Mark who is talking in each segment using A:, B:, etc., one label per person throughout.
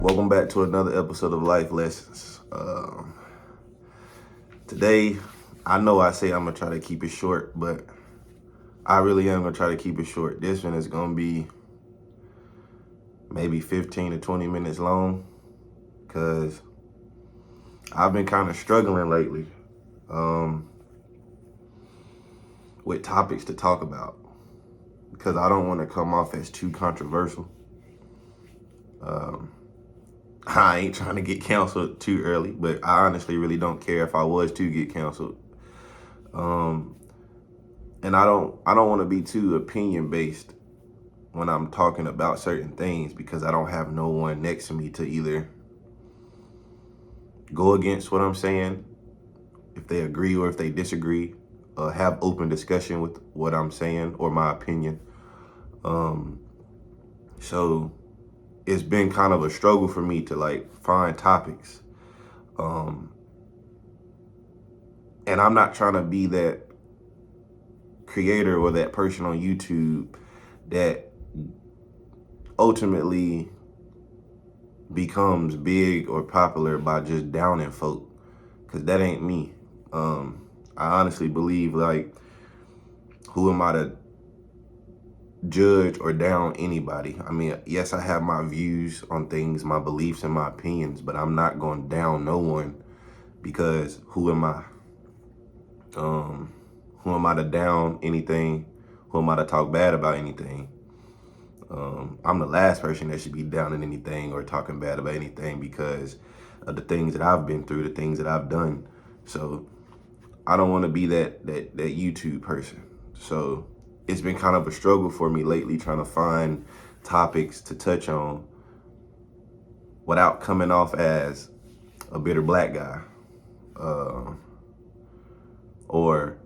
A: Welcome back to another episode of Life Lessons. Today, I know I say I'm going to try to keep it short, but I really am going to try to keep it short. This one is going to be maybe 15 to 20 minutes long because I've been kind of struggling lately with topics to talk about because I don't want to come off as too controversial. I ain't trying to get canceled too early, but I honestly really don't care if I was to get canceled. And I don't want to be too opinion based when I'm talking about certain things because I don't have no one next to me to either go against what I'm saying, if they agree or if they disagree, have open discussion with what I'm saying or my opinion. So it's been kind of a struggle for me to find topics. And I'm not trying to be that creator or that person on YouTube that ultimately becomes big or popular by just downing folk, because that ain't me. I honestly believe, who am I to judge or down anybody? I mean, yes, I have my views on things, my beliefs and my opinions, but I'm not going down no one because who am I? Who am I to down anything? Who am I to talk bad about anything? I'm the last person that should be downing anything or talking bad about anything because of the things that I've been through, the things that I've done. So I don't want to be that YouTube person. So it's been kind of a struggle for me lately trying to find topics to touch on without coming off as a bitter black guy, or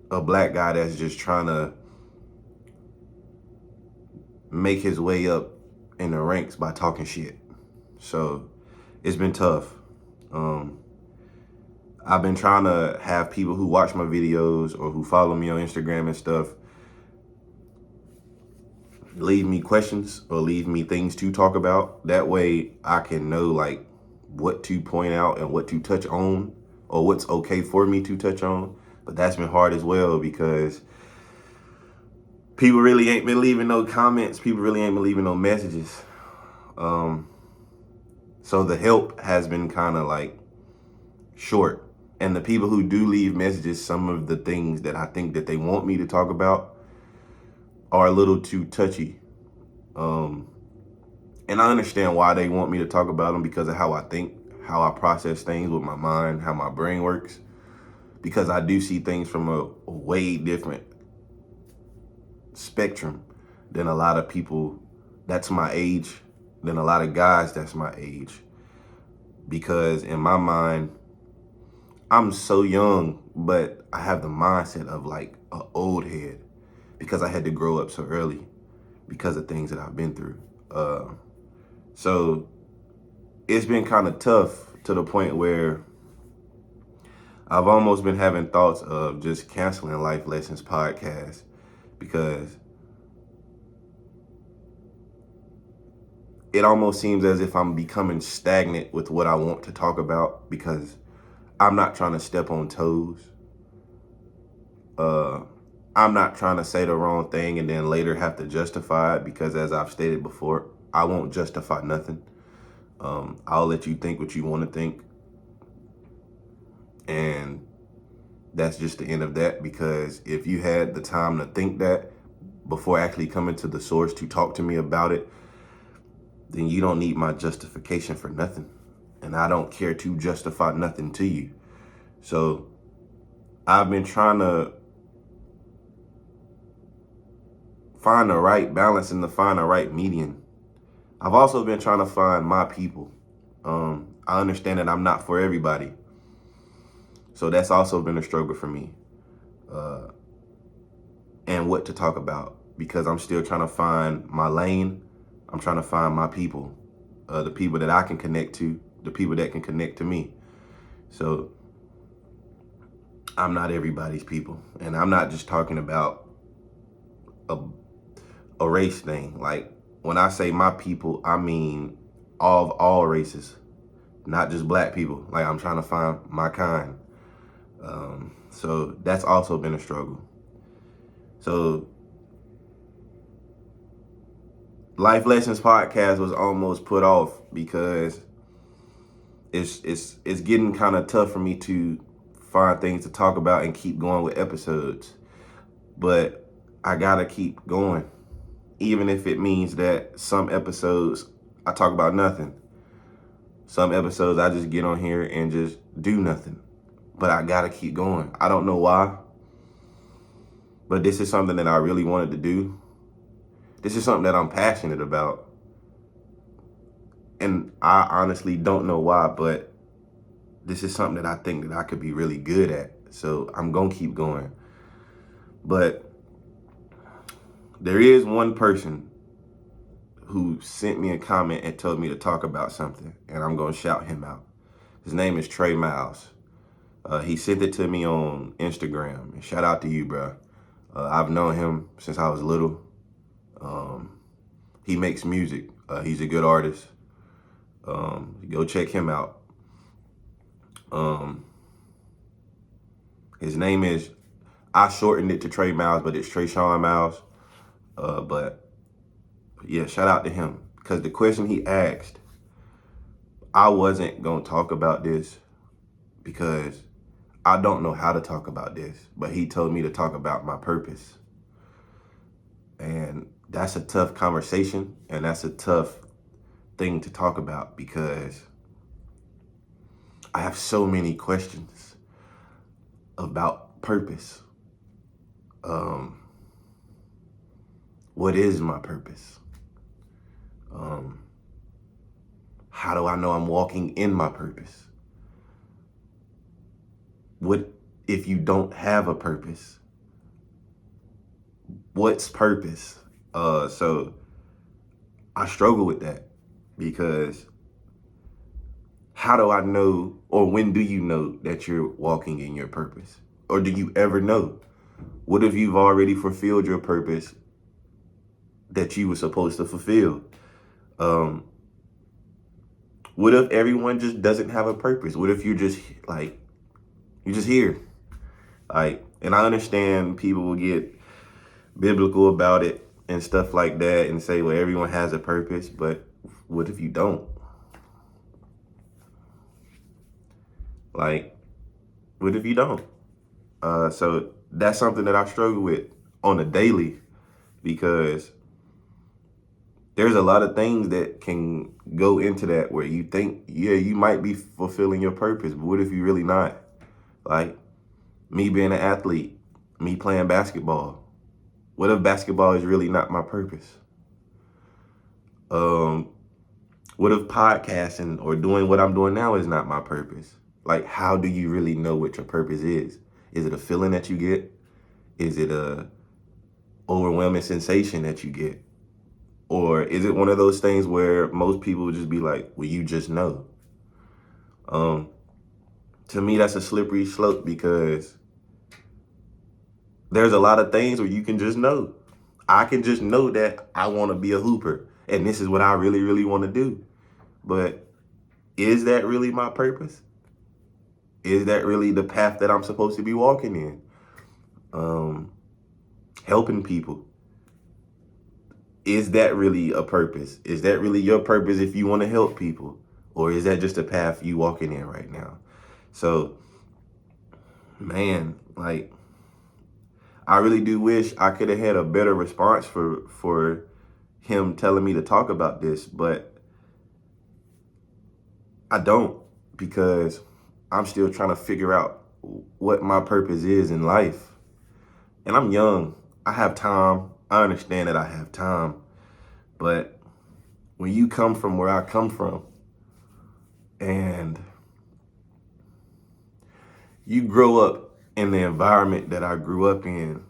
A: a black guy that's just trying to make his way up in the ranks by talking shit. So it's been tough. I've been trying to have people who watch my videos or who follow me on Instagram and stuff leave me questions or leave me things to talk about. That way I can know what to point out and what to touch on or what's okay for me to touch on. But that's been hard as well because people really ain't been leaving no comments. People really ain't been leaving no messages. So the help has been kind of short. And the people who do leave messages, some of the things that I think that they want me to talk about are a little too touchy. And I understand why they want me to talk about them because of how I think, how I process things with my mind, how my brain works. Because I do see things from a way different spectrum than a lot of people that's my age, than a lot of guys that's my age. Because in my mind, I'm so young, but I have the mindset of an old head because I had to grow up so early because of things that I've been through. So it's been kind of tough to the point where I've almost been having thoughts of just canceling Life Lessons podcast because it almost seems as if I'm becoming stagnant with what I want to talk about because I'm not trying to step on toes. I'm not trying to say the wrong thing and then later have to justify it because, as I've stated before, I won't justify nothing. I'll let you think what you want to think. And that's just the end of that, because if you had the time to think that before actually coming to the source to talk to me about it, then you don't need my justification for nothing. And I don't care to justify nothing to you. So I've been trying to find the right balance and to find the right median. I've also been trying to find my people. I understand that I'm not for everybody. So that's also been a struggle for me. And what to talk about, because I'm still trying to find my lane. I'm trying to find my people, the people that I can connect to, the people that can connect to me. So I'm not everybody's people. And I'm not just talking about a race thing. when I say my people, I mean all races, not just black people. Like, I'm trying to find my kind. So that's also been a struggle. So Life Lessons podcast was almost put off because it's getting kind of tough for me to find things to talk about and keep going with episodes. But I gotta keep going, even if it means that some episodes I talk about nothing. Some episodes I just get on here and just do nothing. But I gotta keep going. I don't know why, but this is something that I really wanted to do. This is something that I'm passionate about. And I honestly don't know why, but this is something that I think that I could be really good at. So I'm gonna keep going. But there is one person who sent me a comment and told me to talk about something, and I'm gonna shout him out. His name is Trey Miles. He sent it to me on Instagram, and shout out to you, bro. I've known him since I was little. He makes music. He's a good artist. Go check him out. His name is, I shortened it to Trey Miles, but it's Trayshawn Miles. But yeah, shout out to him. Because the question he asked, I wasn't going to talk about this because I don't know how to talk about this. But he told me to talk about my purpose. And that's a tough conversation. And that's a tough thing to talk about because I have so many questions about purpose. What is my purpose? How do I know I'm walking in my purpose? What if you don't have a purpose? What's purpose? So I struggle with that because how do I know, or when do you know that you're walking in your purpose? Or do you ever know? What if you've already fulfilled your purpose that you were supposed to fulfill? What if everyone just doesn't have a purpose? What if you're just here? Like, and I understand people will get biblical about it and stuff like that and say, well, everyone has a purpose, but what if you don't? Like, what if you don't? So that's something that I struggle with on a daily because there's a lot of things that can go into that where you think, yeah, you might be fulfilling your purpose, but what if you're really not? Like me being an athlete, me playing basketball. What if basketball is really not my purpose? What if podcasting or doing what I'm doing now is not my purpose? Like, how do you really know what your purpose is? Is it a feeling that you get? Is it a overwhelming sensation that you get? Or is it one of those things where most people would just be like, well, you just know? To me, that's a slippery slope because there's a lot of things where you can just know. I can just know that I want to be a hooper and this is what I really, really want to do. But is that really my purpose? Is that really the path that I'm supposed to be walking in? Helping people. Is that really a purpose? Is that really your purpose if you want to help people? Or is that just a path you walking in right now? So, man, like, I really do wish I could have had a better response for him telling me to talk about this, but I don't, because I'm still trying to figure out what my purpose is in life. And I'm young. I have time. I understand that I have time. But when you come from where I come from and you grow up in the environment that I grew up in,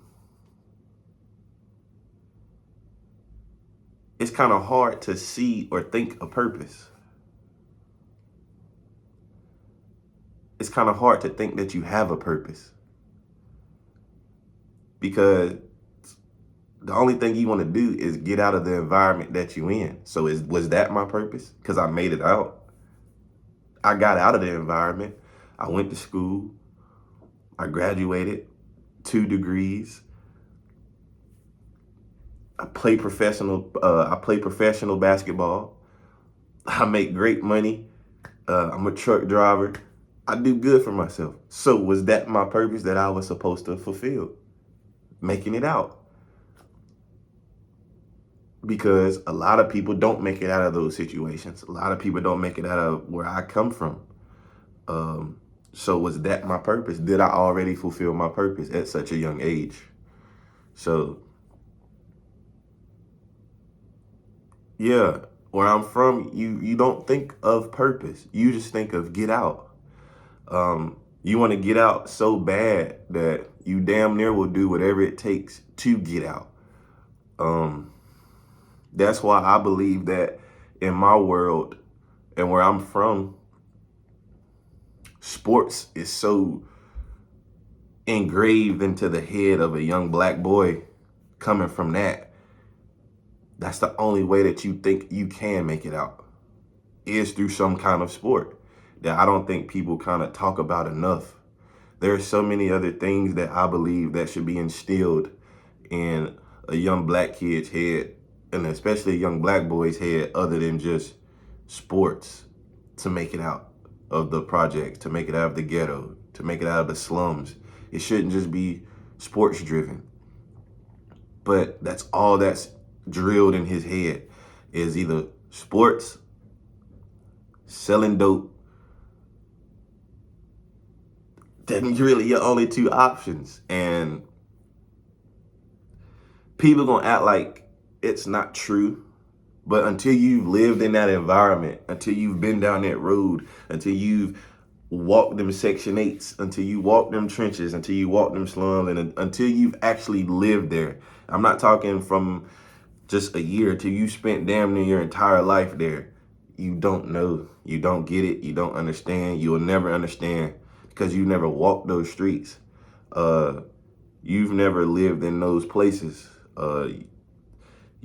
A: it's kind of hard to see or think a purpose. It's kind of hard to think that you have a purpose because the only thing you want to do is get out of the environment that you in. So was that my purpose? Because I made it out. I got out of the environment. I went to school. I graduated, 2 degrees. I play professional. I play professional basketball. I make great money. I'm a truck driver. I do good for myself. So was that my purpose that I was supposed to fulfill? Making it out. Because a lot of people don't make it out of those situations. A lot of people don't make it out of where I come from. So was that my purpose? Did I already fulfill my purpose at such a young age? So, yeah, where I'm from, you don't think of purpose. You just think of get out. You want to get out so bad that you damn near will do whatever it takes to get out. That's why I believe that in my world and where I'm from, sports is so engraved into the head of a young black boy coming from that. That's the only way that you think you can make it out, is through some kind of sport that I don't think people kind of talk about enough. There are so many other things that I believe that should be instilled in a young black kid's head, and especially a young black boy's head, other than just sports, to make it out of the projects, to make it out of the ghetto, to make it out of the slums. It shouldn't just be sports driven. But that's all that's drilled in his head, is either sports, selling dope. That's really your only 2 options. And people gonna act like it's not true. But until you've lived in that environment, until you've been down that road, until you've walked them Section 8s, until you walk them trenches, until you walk them slums, and until you've actually lived there. I'm not talking from just a year, until you spent damn near your entire life there. You don't know. You don't get it. You don't understand. You will never understand because you never walked those streets. You've never lived in those places.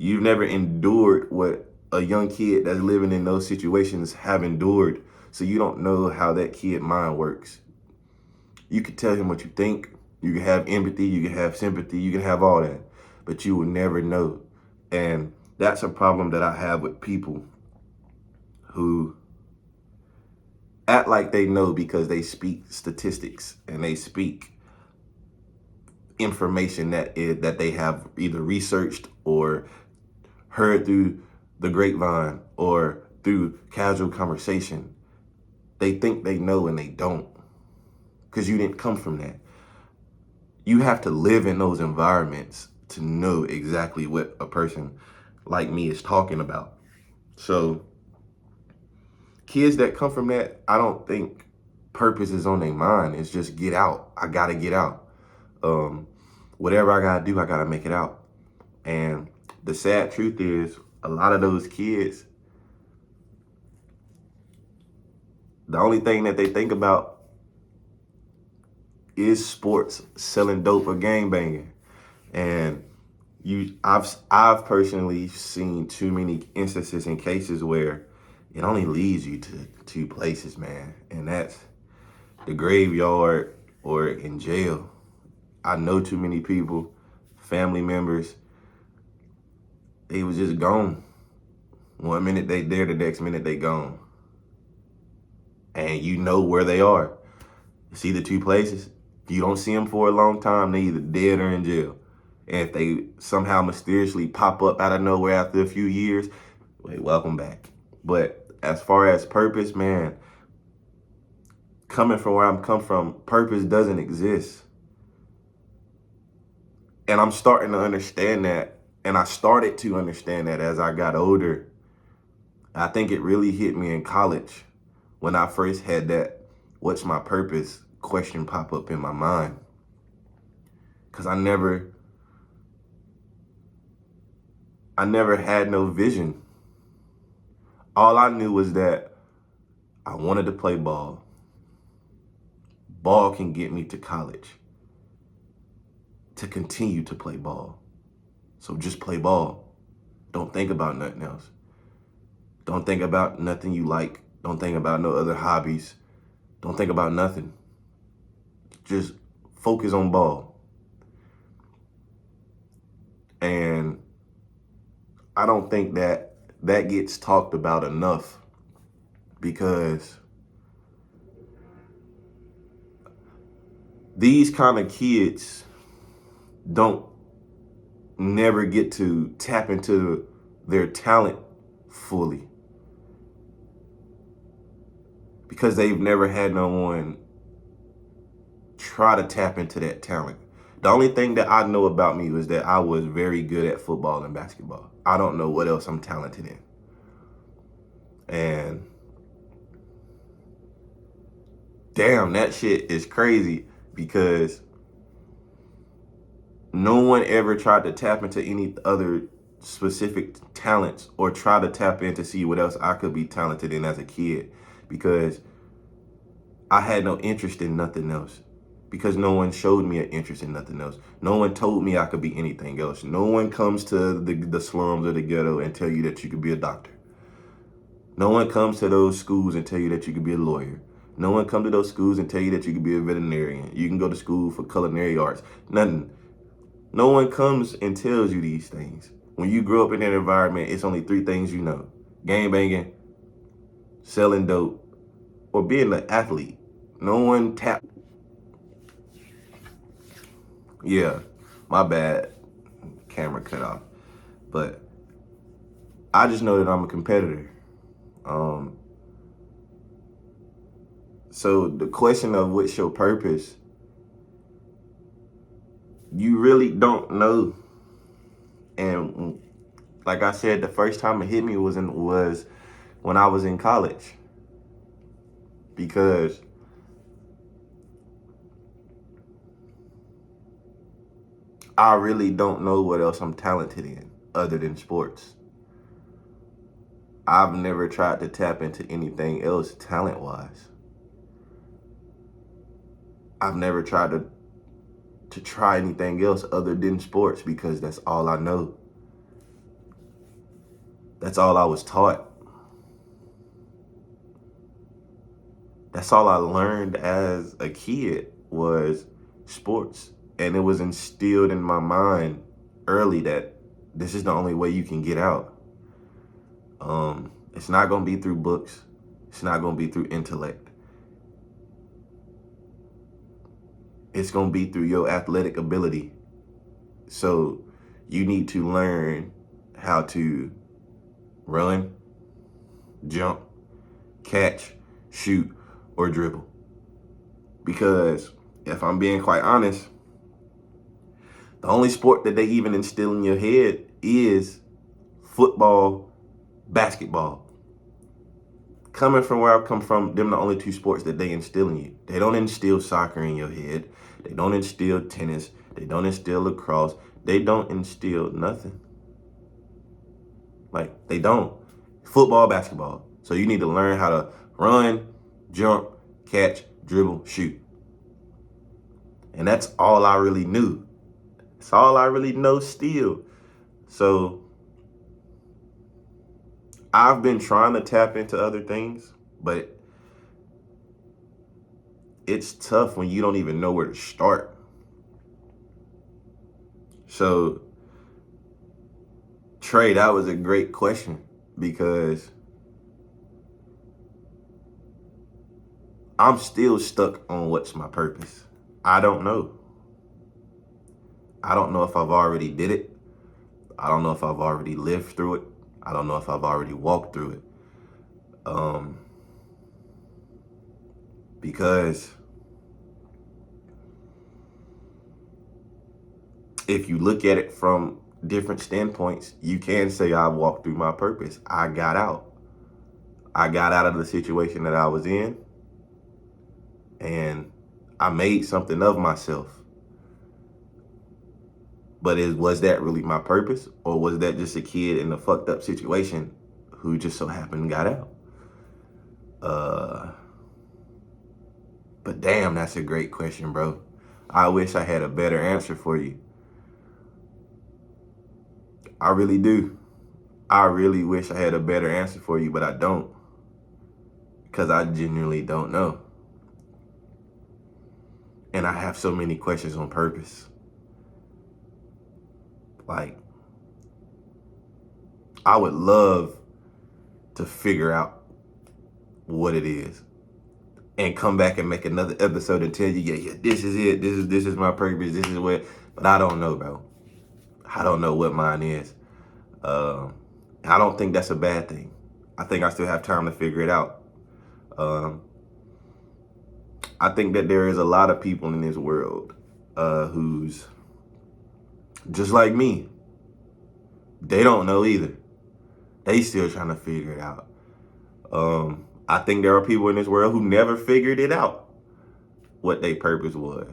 A: You've never endured what a young kid that's living in those situations have endured. So you don't know how that kid mind works. You can tell him what you think. You can have empathy. You can have sympathy. You can have all that. But you will never know. And that's a problem that I have with people who act like they know because they speak statistics and they speak information that they have either researched or heard through the grapevine or through casual conversation. They think they know and they don't, because you didn't come from that. You have to live in those environments to know exactly what a person like me is talking about. So kids that come from that, I don't think purpose is on their mind. It's just get out. I gotta get out. Whatever I gotta do, I gotta make it out. And the sad truth is, a lot of those kids, the only thing that they think about is sports, selling dope, or gangbanging. And I've personally seen too many instances and cases where it only leads you to 2 places, man. And that's the graveyard or in jail. I know too many people, family members, they was just gone. 1 minute they there, the next minute they gone. And you know where they are. See the 2 places? If you don't see them for a long time, they either dead or in jail. And if they somehow mysteriously pop up out of nowhere after a few years, wait, welcome back. But as far as purpose, man, coming from where I'm come from, purpose doesn't exist. And I'm starting to understand that. And I started to understand that as I got older. I think it really hit me in college when I first had that "what's my purpose" question pop up in my mind. Because I never had no vision. All I knew was that I wanted to play ball. Ball can get me to college, to continue to play ball. So just play ball. Don't think about nothing else. Don't think about nothing you like. Don't think about no other hobbies. Don't think about nothing. Just focus on ball. And I don't think that gets talked about enough, because these kind of kids don't never get to tap into their talent fully, because they've never had no one try to tap into that talent. The only thing that I know about me was that I was very good at football and basketball. I don't know what else I'm talented in. And damn, that shit is crazy, because no one ever tried to tap into any other specific talents or try to tap in to see what else I could be talented in as a kid, because I had no interest in nothing else, because no one showed me an interest in nothing else. No one told me I could be anything else. No one comes to the slums or the ghetto and tell you that you could be a doctor. No one comes to those schools and tell you that you could be a lawyer. No one comes to those schools and tell you that you could be a veterinarian. You can go to school for culinary arts. Nothing. No one comes and tells you these things. When you grow up in that environment, it's only three things you know: gang banging, selling dope, or being an athlete. No one Yeah, my bad. Camera cut off. But I just know that I'm a competitor. So the question of what's your purpose, you really don't know. And like I said, the first time it hit me was when I was in college, because I really don't know what else I'm talented in other than sports. I've never tried to tap into anything else talent-wise. I've never tried to try anything else other than sports, because that's all I know. That's all I was taught. That's all I learned as a kid was sports. And it was instilled in my mind early that this is the only way you can get out. It's not going to be through books. It's not going to be through intellect. It's going to be through your athletic ability. So you need to learn how to run, jump, catch, shoot, or dribble. Because if I'm being quite honest, the only sport that they even instill in your head is football, basketball. Coming from where I come from, them the only two sports that they instill in you. They don't instill soccer in your head. They don't instill tennis. They don't instill lacrosse. They don't instill nothing. Like, they don't. Football, basketball. So you need to learn how to run, jump, catch, dribble, shoot. And that's all I really knew. It's all I really know still. So I've been trying to tap into other things, but it's tough when you don't even know where to start. So, Trey, that was a great question, because I'm still stuck on what's my purpose. I don't know. I don't know if I've already did it. I don't know if I've already lived through it. I don't know if I've already walked through it. Because if you look at it from different standpoints, you can say I walked through my purpose. I got out. I got out of the situation that I was in, and I made something of myself. But was that really my purpose? Or was that just a kid in a fucked up situation who just so happened got out? But damn, that's a great question, bro. I wish I had a better answer for you. I really do. I really wish I had a better answer for you, but I don't. Because I genuinely don't know. And I have so many questions on purpose. Like, I would love to figure out what it is and come back and make another episode and tell you, yeah, this is it. This is my purpose. This is what, but I don't know, bro. I don't know what mine is. I don't think that's a bad thing. I think I still have time to figure it out. I think that there is a lot of people in this world who's just like me. They don't know either. They still trying to figure it out. I think there are people in this world who never figured it out, what their purpose was.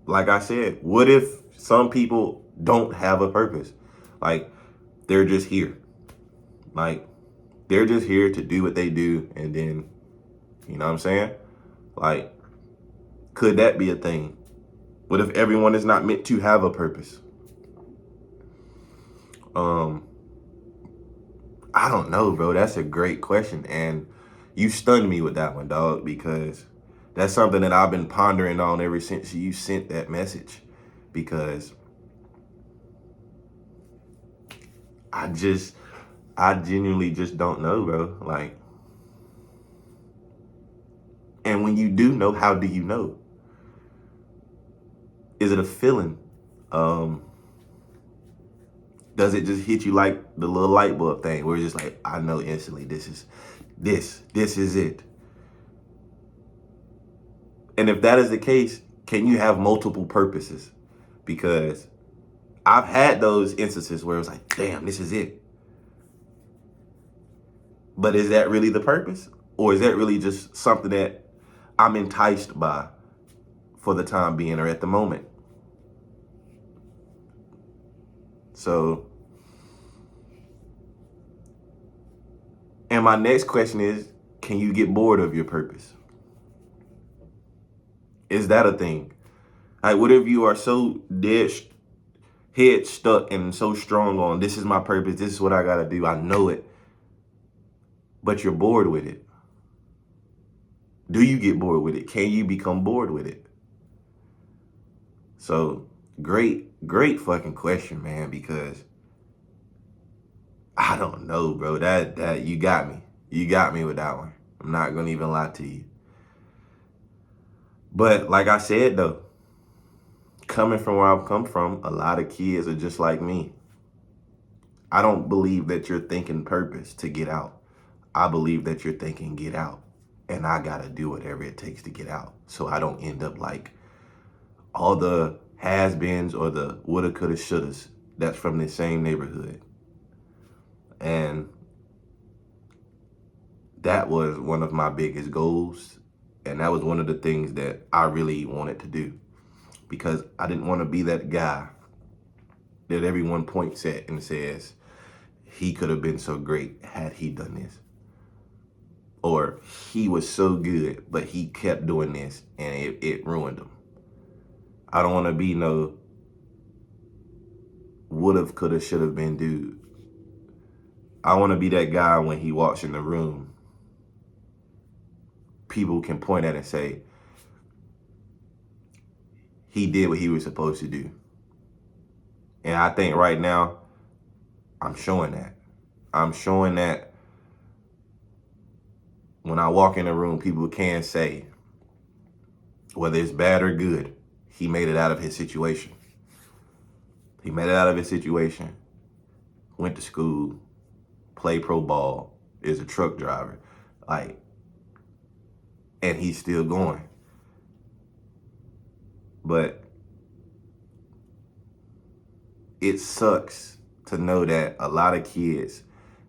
A: Like I said, what if some people don't have a purpose? Like, they're just here. Like, they're just here to do what they do, and then, you know what I'm saying? Like, could that be a thing? What if everyone is not meant to have a purpose? I don't know, bro. That's a great question. And you stunned me with that one, dog, because that's something that I've been pondering on ever since you sent that message. Because I genuinely just don't know, bro. Like, and when you do know, how do you know? Is it a feeling? Does it just hit you like the little light bulb thing where it's just like, I know instantly this is it. And if that is the case, can you have multiple purposes? Because I've had those instances where it was like, damn, this is it. But is that really the purpose? Or is that really just something that I'm enticed by for the time being or at the moment? So, and my next question is, can you get bored of your purpose? Is that a thing? Like, what if you are so head stuck and so strong on, this is my purpose, this is what I gotta do, I know it, but you're bored with it? Do you get bored with it? Can you become bored with it? So, great fucking question, man, because I don't know, bro. That you got me. You got me with that one. I'm not gonna even lie to you. But like I said, though, coming from where I've come from, a lot of kids are just like me. I don't believe that you're thinking purpose to get out. I believe that you're thinking get out. And I gotta do whatever it takes to get out, so I don't end up like all the has-beens or the woulda, coulda, shouldas that's from the same neighborhood. And that was one of my biggest goals. And that was one of the things that I really wanted to do, because I didn't want to be that guy that everyone points at and says, he could have been so great had he done this. Or he was so good, but he kept doing this and it ruined him. I don't want to be no would've, coulda, shoulda been dude. I want to be that guy when he walks in the room, people can point at and say, he did what he was supposed to do. And I think right now, I'm showing that. I'm showing that when I walk in the room, people can say, whether it's bad or good, he made it out of his situation. He made it out of his situation, went to school, played pro ball, is a truck driver, like, and he's still going. But it sucks to know that a lot of kids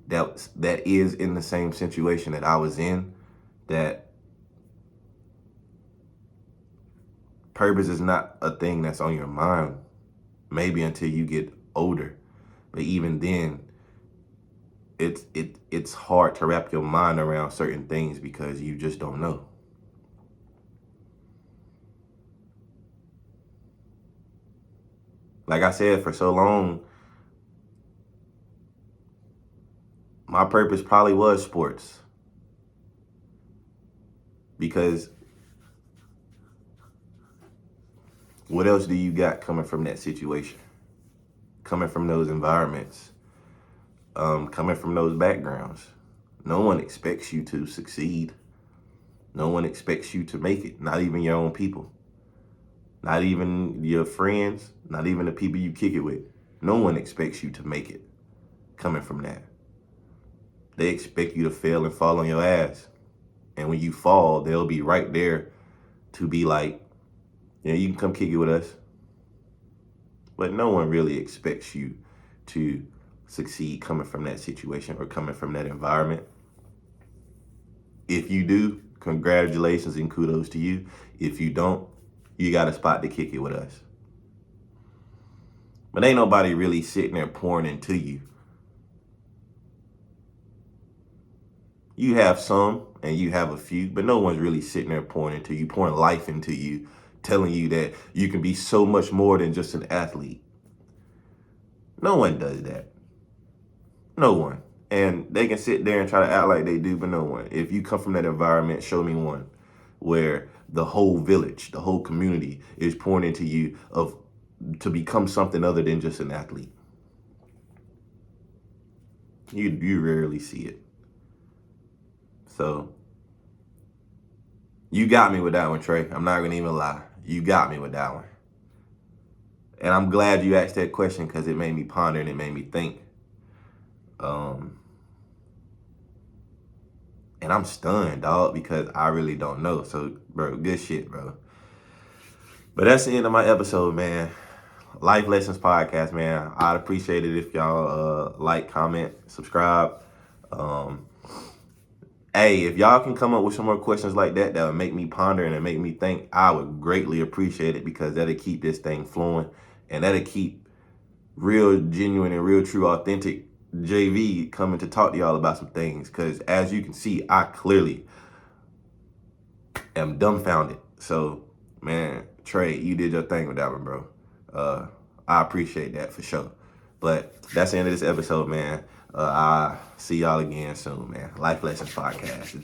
A: that is in the same situation that I was in, that purpose is not a thing that's on your mind, maybe until you get older. But even then, it's hard to wrap your mind around certain things because you just don't know. Like I said, for so long, my purpose probably was sports. Because what else do you got coming from that situation? Coming from those environments, coming from those backgrounds. No one expects you to succeed. No one expects you to make it, not even your own people. Not even your friends, not even the people you kick it with. No one expects you to make it coming from that. They expect you to fail and fall on your ass. And when you fall, they'll be right there to be like, yeah, you can come kick it with us. But no one really expects you to succeed coming from that situation or coming from that environment. If you do, congratulations and kudos to you. If you don't, you got a spot to kick it with us. But ain't nobody really sitting there pouring into you. You have some and you have a few, but no one's really sitting there pouring into you, pouring life into you, telling you that you can be so much more than just an athlete. No one does that. No one. And they can sit there and try to act like they do, but no one. If you come from that environment, show me one where the whole village, the whole community is pouring into you to become something other than just an athlete. You rarely see it. So you got me with that one, Trey. I'm not gonna even lie. You got me with that one. And I'm glad you asked that question because it made me ponder and it made me think. And I'm stunned, dog, because I really don't know. So, bro, good shit, bro. But that's the end of my episode, man. Life Lessons Podcast, man. I'd appreciate it if y'all like, comment, subscribe. Hey, if y'all can come up with some more questions like that would make me ponder and make me think, I would greatly appreciate it because that'll keep this thing flowing and that'll keep real, genuine, and real, true, authentic JV coming to talk to y'all about some things. Because as you can see, I clearly am dumbfounded. So, man, Trey, you did your thing with that one, bro. I appreciate that for sure. But that's the end of this episode, man. I'll see y'all again soon, man. Life Lessons Podcast.